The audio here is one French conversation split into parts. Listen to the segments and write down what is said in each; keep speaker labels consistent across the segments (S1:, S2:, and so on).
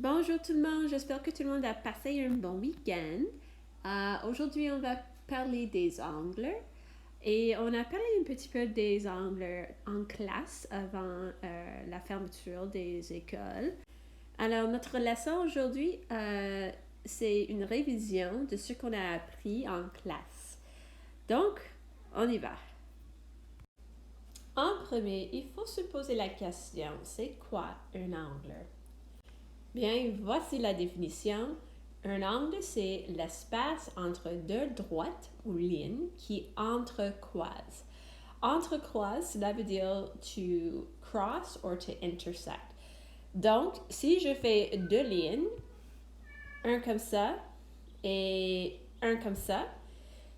S1: Bonjour tout le monde, j'espère que tout le monde a passé un bon week-end. Aujourd'hui, on va parler des angles et on a parlé un petit peu des angles en classe avant la fermeture des écoles. Alors, notre leçon aujourd'hui, c'est une révision de ce qu'on a appris en classe. Donc, on y va. En premier, il faut se poser la question, c'est quoi un angle? Bien, voici la définition. Un angle, c'est l'espace entre deux droites ou lignes qui entrecroisent. Entrecroise, cela veut dire to cross or to intersect. Donc, si je fais deux lignes, un comme ça et un comme ça,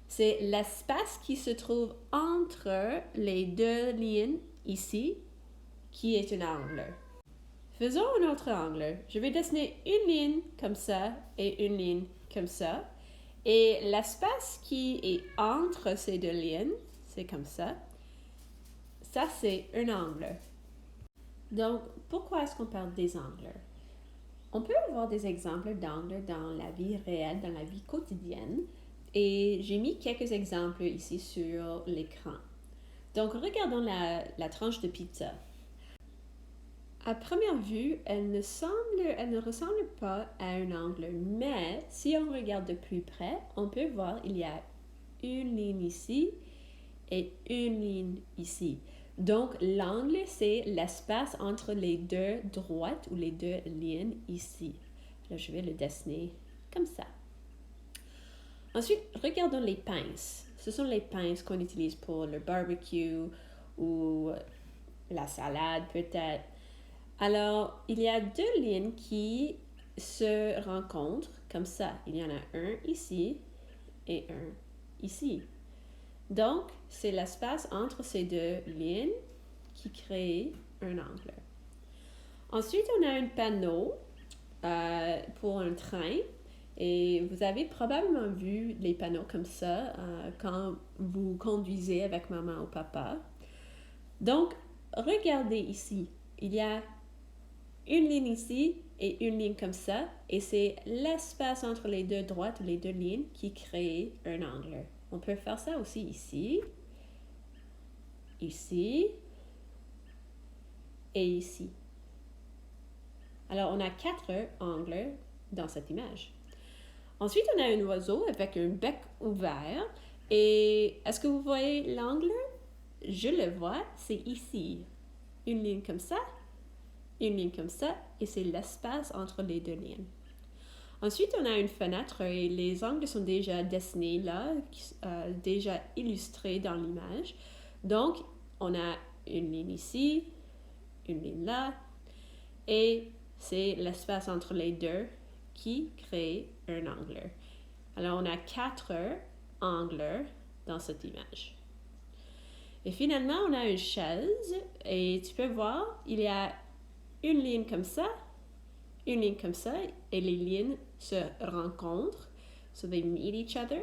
S1: c'est l'espace qui se trouve entre les deux lignes ici qui est un angle. Faisons un autre angle. Je vais dessiner une ligne comme ça et une ligne comme ça. Et l'espace qui est entre ces deux lignes, c'est comme ça. Ça, c'est un angle. Donc, pourquoi est-ce qu'on parle des angles? On peut avoir des exemples d'angles dans la vie réelle, dans la vie quotidienne. Et j'ai mis quelques exemples ici sur l'écran. Donc, regardons la tranche de pizza. À première vue, elle ne ressemble pas à un angle, mais si on regarde de plus près, on peut voir qu'il y a une ligne ici et une ligne ici. Donc, l'angle, c'est l'espace entre les deux droites ou les deux lignes ici. Là, je vais le dessiner comme ça. Ensuite, regardons les pinces. Ce sont les pinces qu'on utilise pour le barbecue ou la salade peut-être. Alors, il y a deux lignes qui se rencontrent comme ça. Il y en a un ici et un ici. Donc, c'est l'espace entre ces deux lignes qui crée un angle. Ensuite, on a un panneau pour un train. Et vous avez probablement vu les panneaux comme ça quand vous conduisez avec maman ou papa. Donc, regardez ici. Il y a une ligne ici et une ligne comme ça, et c'est l'espace entre les deux droites ou les deux lignes qui crée un angle. On peut faire ça aussi ici, ici et ici. Alors, on a 4 angles dans cette image. Ensuite, on a un oiseau avec un bec ouvert. Et est-ce que vous voyez l'angle? Je le vois, c'est ici. Une ligne comme ça, une ligne comme ça, et c'est l'espace entre les deux lignes. Ensuite, on a une fenêtre et les angles sont déjà dessinés là, déjà illustrés dans l'image. Donc, on a une ligne ici, une ligne là, et c'est l'espace entre les deux qui crée un angle. Alors, on a 4 angles dans cette image. Et finalement, on a une chaise et tu peux voir, il y a une ligne comme ça, une ligne comme ça, et les lignes se rencontrent. So they meet each other.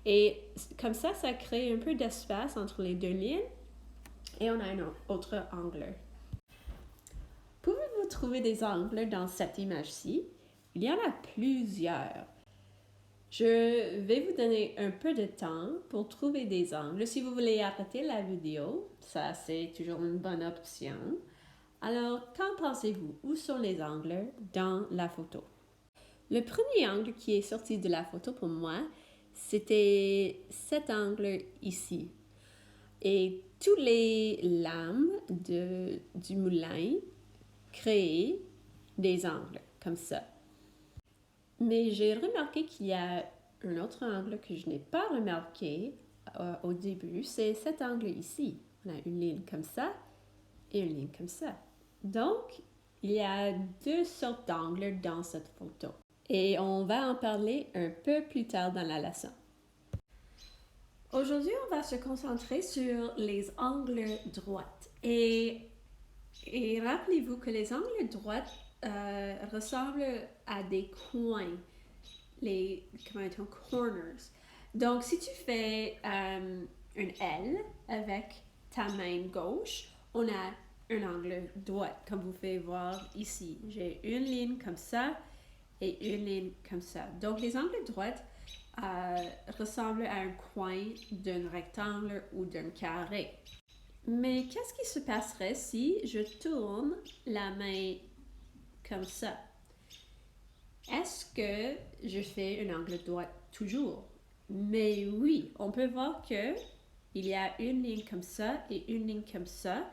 S1: Et comme ça crée un peu d'espace entre les deux lignes. Et on a un autre angle. Pouvez-vous trouver des angles dans cette image-ci? Il y en a plusieurs. Je vais vous donner un peu de temps pour trouver des angles. Si vous voulez arrêter la vidéo, ça c'est toujours une bonne option. Alors, qu'en pensez-vous? Où sont les angles dans la photo? Le premier angle qui est sorti de la photo pour moi, c'était cet angle ici. Et toutes les lames du moulin créaient des angles comme ça. Mais j'ai remarqué qu'il y a un autre angle que je n'ai pas remarqué au début, c'est cet angle ici. On a une ligne comme ça et une ligne comme ça. Donc, il y a 2 sortes d'angles dans cette photo. Et on va en parler un peu plus tard dans la leçon. Aujourd'hui, on va se concentrer sur les angles droits. Et rappelez-vous que les angles droits ressemblent à des coins, corners. Donc, si tu fais une L avec ta main gauche, on a un angle droit, comme vous pouvez voir ici. J'ai une ligne comme ça et une ligne comme ça. Donc, les angles droits ressemblent à un coin d'un rectangle ou d'un carré. Mais qu'est-ce qui se passerait si je tourne la main comme ça? Est-ce que je fais un angle droit toujours? Mais oui, on peut voir que il y a une ligne comme ça et une ligne comme ça.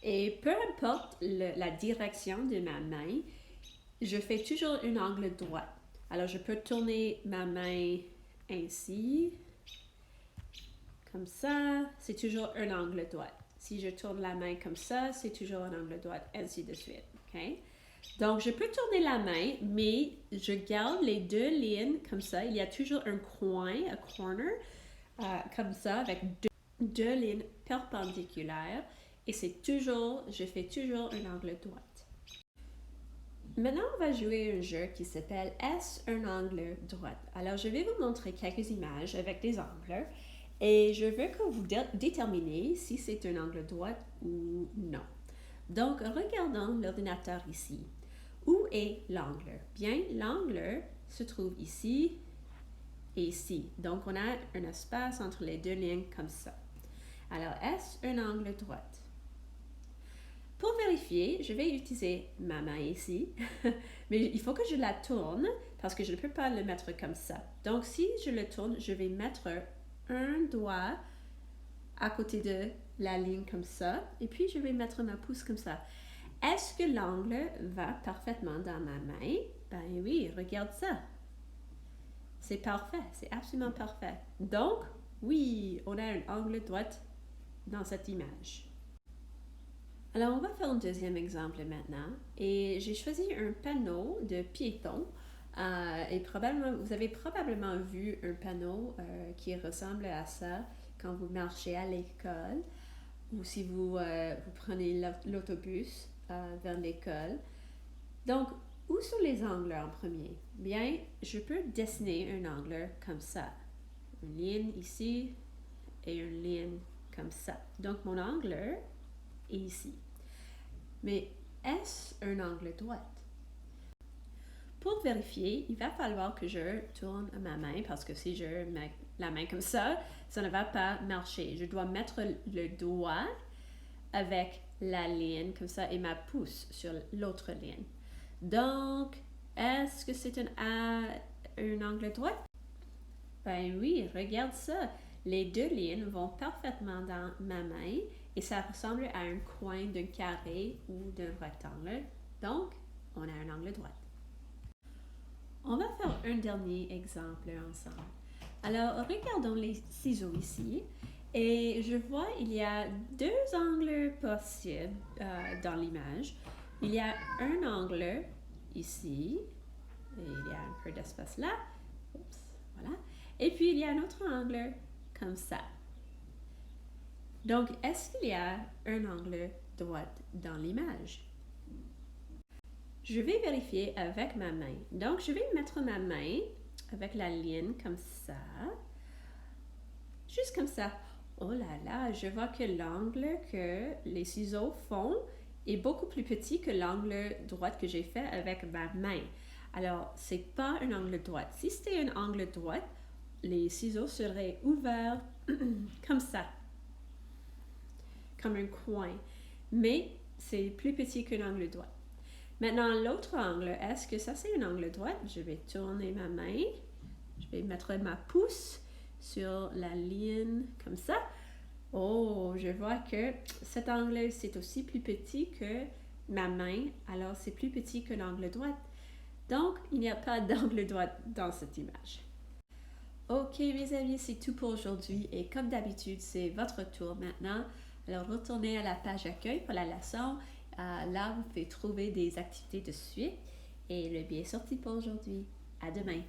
S1: Et peu importe la direction de ma main, je fais toujours un angle droit. Alors, je peux tourner ma main ainsi, comme ça, c'est toujours un angle droit. Si je tourne la main comme ça, c'est toujours un angle droit, ainsi de suite. Okay? Donc, je peux tourner la main, mais je garde les deux lignes comme ça. Il y a toujours un coin, un corner, comme ça, avec deux lignes perpendiculaires. Et je fais toujours un angle droit. Maintenant, on va jouer un jeu qui s'appelle Est-ce un angle droit? Alors, je vais vous montrer quelques images avec des angles et je veux que vous déterminez si c'est un angle droit ou non. Donc, regardons l'ordinateur ici. Où est l'angle? Bien, l'angle se trouve ici et ici. Donc, on a un espace entre les deux lignes comme ça. Alors, est-ce un angle droit? Pour vérifier, je vais utiliser ma main ici, mais il faut que je la tourne parce que je ne peux pas le mettre comme ça. Donc, si je le tourne, je vais mettre un doigt à côté de la ligne comme ça, et puis je vais mettre ma pouce comme ça. Est-ce que l'angle va parfaitement dans ma main? Ben oui, regarde ça. C'est parfait, c'est absolument parfait. Donc, oui, on a un angle droit dans cette image. Alors, on va faire un deuxième exemple maintenant. Et j'ai choisi un panneau de piétons. Et vous avez probablement vu un panneau qui ressemble à ça quand vous marchez à l'école ou si vous prenez l'autobus vers l'école. Donc, où sont les angles en premier? Bien, je peux dessiner un angle comme ça. Une ligne ici et une ligne comme ça. Donc, mon angle est ici. Mais est-ce un angle droit? Pour vérifier, il va falloir que je tourne ma main parce que si je mets la main comme ça ne va pas marcher. Je dois mettre le doigt avec la ligne comme ça et ma pouce sur l'autre ligne. Donc, est-ce que c'est un angle droit? Ben oui, regarde ça. Les deux lignes vont parfaitement dans ma main et ça ressemble à un coin d'un carré ou d'un rectangle. Donc, on a un angle droit. On va faire un dernier exemple ensemble. Alors, regardons les ciseaux ici. Et je vois il y a deux angles possibles dans l'image. Il y a un angle ici. Et il y a un peu d'espace là. Oups, voilà. Et puis, il y a un autre angle comme ça. Donc, est-ce qu'il y a un angle droit dans l'image? Je vais vérifier avec ma main. Donc, je vais mettre ma main avec la ligne comme ça. Juste comme ça. Oh là là, je vois que l'angle que les ciseaux font est beaucoup plus petit que l'angle droit que j'ai fait avec ma main. Alors, c'est pas un angle droit. Si c'était un angle droit, les ciseaux seraient ouverts comme ça, comme un coin. Mais c'est plus petit qu'un angle droit. Maintenant, l'autre angle, est-ce que ça c'est un angle droit? Je vais tourner ma main. Je vais mettre ma pouce sur la ligne comme ça. Oh, je vois que cet angle, c'est aussi plus petit que ma main. Alors, c'est plus petit que l'angle droit. Donc, il n'y a pas d'angle droit dans cette image. Ok, mes amis, c'est tout pour aujourd'hui. Et comme d'habitude, c'est votre tour maintenant. Alors, retournez à la page accueil pour la leçon. Là, vous pouvez trouver des activités de suite. Et le bien sorti pour aujourd'hui. À demain.